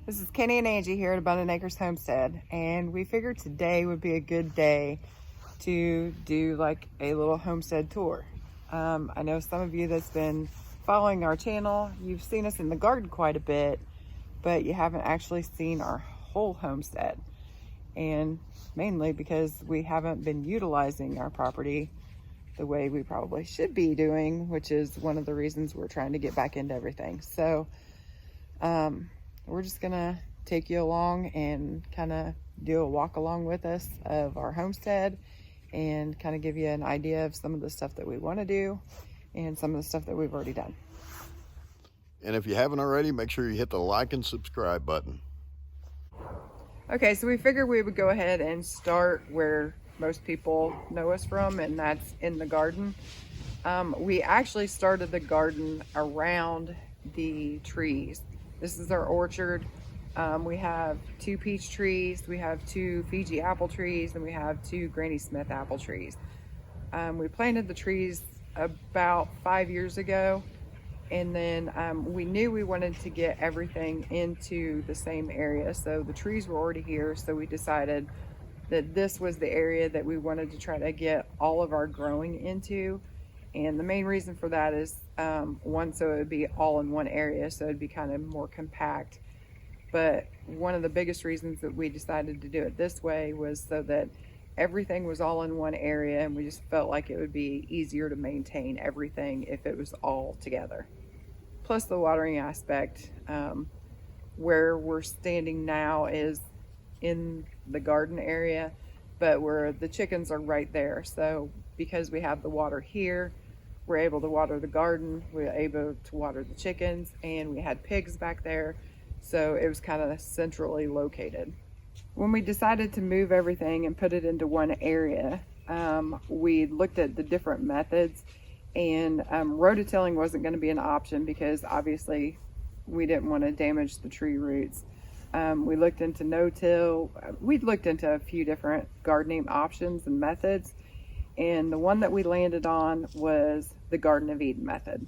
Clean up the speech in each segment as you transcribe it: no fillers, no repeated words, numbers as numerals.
This is Kenny and Angie here at Abundant Acres Homestead, and we figured today would be a good day to do like a little homestead tour. I know some of you that's been following our channel, you've seen us in the garden quite a bit, but you haven't actually seen our whole homestead. And mainly because we haven't been utilizing our property the way we probably should be doing, which is one of the reasons we're trying to get back into everything. So we're just gonna take you along and kind of do a walk along with us of our homestead and kind of give you an idea of some of the stuff that we want to do and some of the stuff that we've already done. And if you haven't already, make sure you hit the like and subscribe button. Okay, so we figured we would go ahead and start where most people know us from, and that's in the garden. We actually started the garden around the trees. This is our orchard. We have 2 peach trees, we have 2 Fiji apple trees, and we have 2 Granny Smith apple trees. We planted the trees about 5 years ago, and then we knew we wanted to get everything into the same area. So the trees were already here, so we decided that this was the area that we wanted to try to get all of our growing into. And the main reason for that is one, so it would be all in one area, so it'd be kind of more compact. But one of the biggest reasons that we decided to do it this way was so that everything was all in one area, and we just felt like it would be easier to maintain everything if it was all together. Plus the watering aspect. Where we're standing now is in the garden area, but where the chickens are right there. So because we have the water here, we're able to water the garden, we're able to water the chickens, and we had pigs back there. So it was kind of centrally located. When we decided to move everything and put it into one area, we looked at the different methods, and rototilling wasn't going to be an option because obviously we didn't want to damage the tree roots. We looked into no-till. We looked into a few different gardening options and methods, and the one that we landed on was the Garden of Eden method.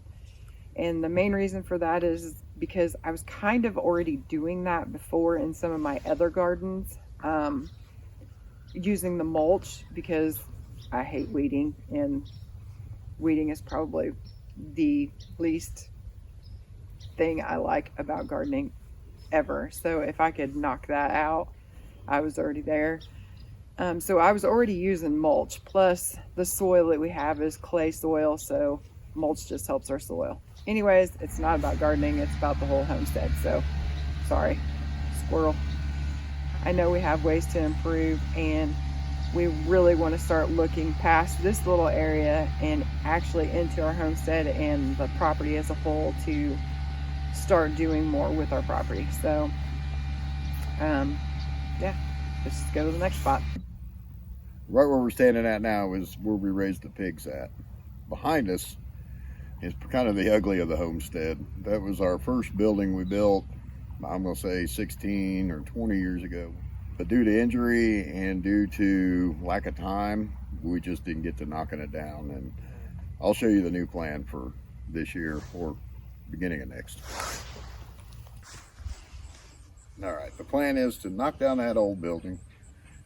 And the main reason for that is because I was kind of already doing that before in some of my other gardens, using the mulch, because I hate weeding, and weeding is probably the least thing I like about gardening ever. So if I could knock that out, I was already there. So I was already using mulch, plus the soil that we have is clay soil, so mulch just helps our soil. Anyways, it's not about gardening, it's about the whole homestead. So sorry, squirrel. I know we have ways to improve, and we really want to start looking past this little area and actually into our homestead and the property as a whole to start doing more with our property. So yeah, let's just go to the next spot. Right where we're standing at now is where we raised the pigs at. Behind us is kind of the ugly of the homestead. That was our first building we built, I'm gonna say 16 or 20 years ago. But due to injury and due to lack of time, we just didn't get to knocking it down. And I'll show you the new plan for this year or beginning of next. All right, the plan is to knock down that old building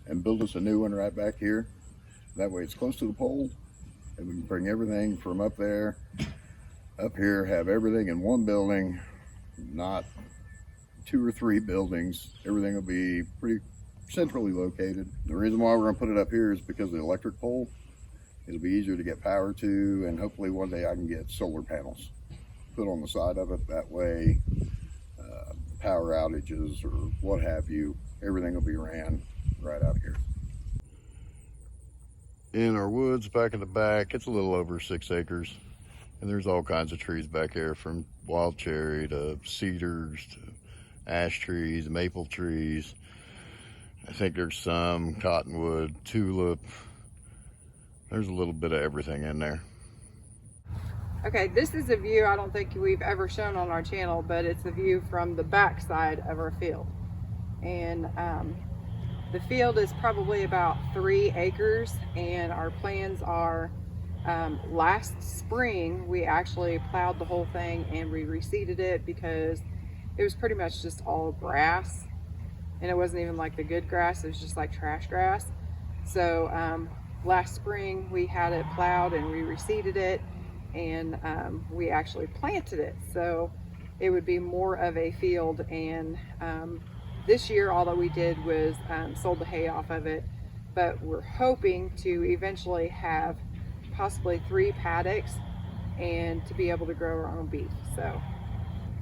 and build us a new one right back here. That way it's close to the pole, and we can bring everything from up there, up here, have everything in one building, not 2 or 3 buildings. Everything will be pretty centrally located. The reason why we're gonna put it up here is because of the electric pole. It'll be easier to get power to, and hopefully one day I can get solar panels put on the side of it. That way, power outages or what have you, everything will be ran right out here. In our woods back in the back, it's a little over 6 acres, and there's all kinds of trees back there, from wild cherry to cedars to ash trees, maple trees. I think there's some cottonwood, tulip. There's a little bit of everything in there. Okay, this is a view I don't think we've ever shown on our channel, but it's a view from the back side of our field. And the field is probably about 3 acres, and our plans are last spring we actually plowed the whole thing and we reseeded it because it was pretty much just all grass, and it wasn't even like the good grass, it was just like trash grass. So last spring we had it plowed and we reseeded it, and we actually planted it, so it would be more of a field. And this year all that we did was sold the hay off of it, but we're hoping to eventually have possibly 3 paddocks and to be able to grow our own beef. So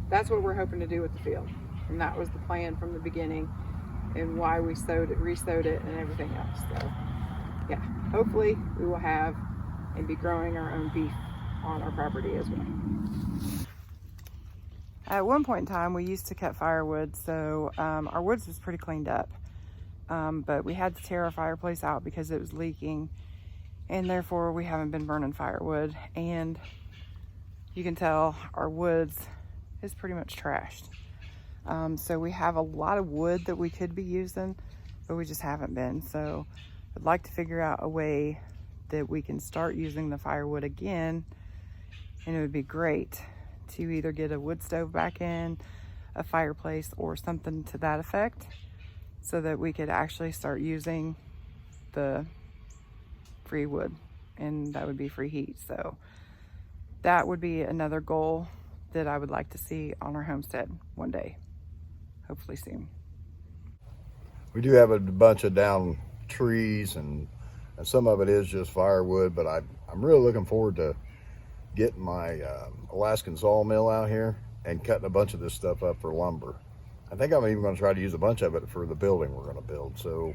that's what we're hoping to do with the field, and that was the plan from the beginning, and why we resowed it and everything else. So yeah, hopefully we will have and be growing our own beef on our property as well. At one point in time, we used to cut firewood, so our woods was pretty cleaned up, but we had to tear our fireplace out because it was leaking, and therefore we haven't been burning firewood. And you can tell our woods is pretty much trashed. So we have a lot of wood that we could be using, but we just haven't been. So I'd like to figure out a way that we can start using the firewood again, and it would be great to either get a wood stove back in, a fireplace, or something to that effect, so that we could actually start using the free wood, and that would be free heat. So that would be another goal that I would like to see on our homestead one day, hopefully soon. We do have a bunch of down trees, and some of it is just firewood, but I'm really looking forward to getting my Alaskan sawmill out here and cutting a bunch of this stuff up for lumber. I think I'm even going to try to use a bunch of it for the building we're going to build. So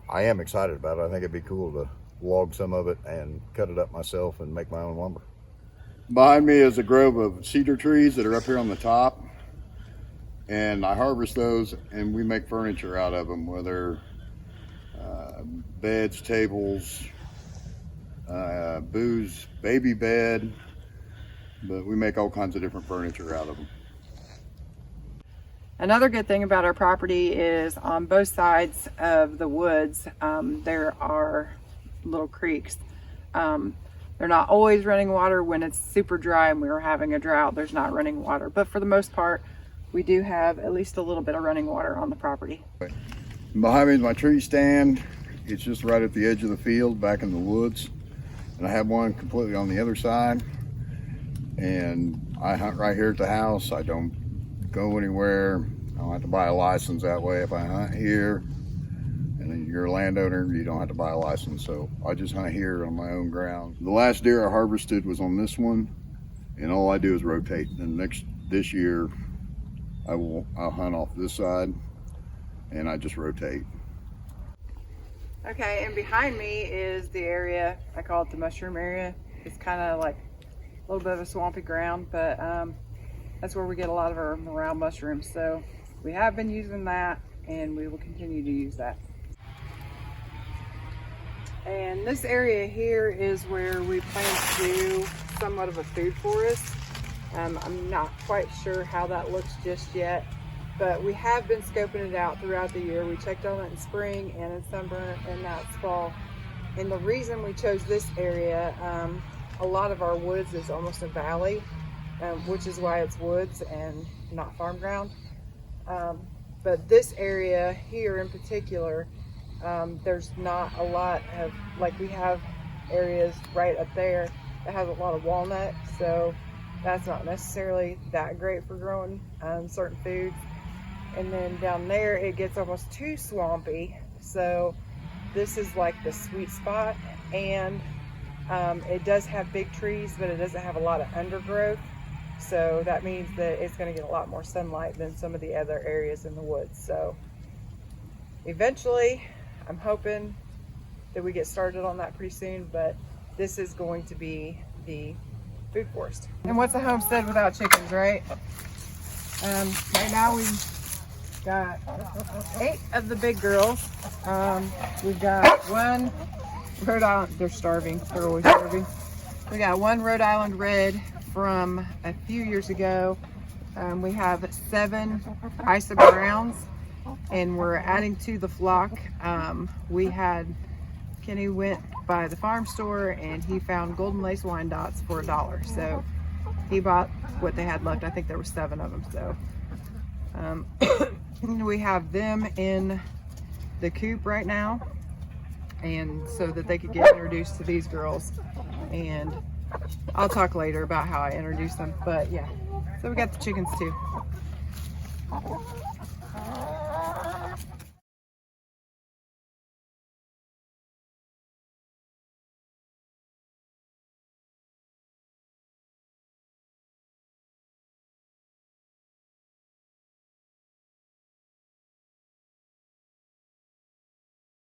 I am excited about it. I think it'd be cool to log some of it and cut it up myself and make my own lumber. Behind me is a grove of cedar trees that are up here on the top, and I harvest those and we make furniture out of them, whether beds, tables, booze, baby bed, but we make all kinds of different furniture out of them. Another good thing about our property is on both sides of the woods, there are little creeks. They're not always running water. When it's super dry and we were having a drought, there's not running water. But for the most part, we do have at least a little bit of running water on the property. Behind me is my tree stand. It's just right at the edge of the field back in the woods. And I have one completely on the other side. And I hunt right here at the house. I don't go anywhere. I don't have to buy a license that way. If I hunt here, and then you're a landowner, you don't have to buy a license. So I just hunt here on my own ground. The last deer I harvested was on this one, and all I do is rotate. And this year, I'll hunt off this side, and I just rotate. Okay, and behind me is the area, I call it the mushroom area. It's kind of like a little bit of a swampy ground, but that's where we get a lot of our morel mushrooms. So we have been using that, and we will continue to use that. And this area here is where we plan to do somewhat of a food forest. I'm not quite sure how that looks just yet, but we have been scoping it out throughout the year. We checked on it in spring and in summer, and now it's fall. And the reason we chose this area, a lot of our woods is almost a valley, which is why it's woods and not farm ground. But this area here in particular, there's not a lot of, like we have areas right up there that has a lot of walnut, so that's not necessarily that great for growing certain foods. And then down there it gets almost too swampy, so this is like the sweet spot. And it does have big trees, but it doesn't have a lot of undergrowth, so that means that it's going to get a lot more sunlight than some of the other areas in the woods. So eventually I'm hoping that we get started on that pretty soon, but this is going to be the food forest. And what's a homestead without chickens, right? Right now we've got 8 of the big girls. We've got one Rhode Island, they're starving, they're always starving. We got one Rhode Island Red from a few years ago. We have 7 Isa Browns, and we're adding to the flock. Kenny went by the farm store and he found golden lace Wyandottes for $1. So He bought what they had left. I think there were 7 of them. So we have them in the coop right now, and so that they could get introduced to these girls. And I'll talk later about how I introduce them. But yeah, so we got the chickens too.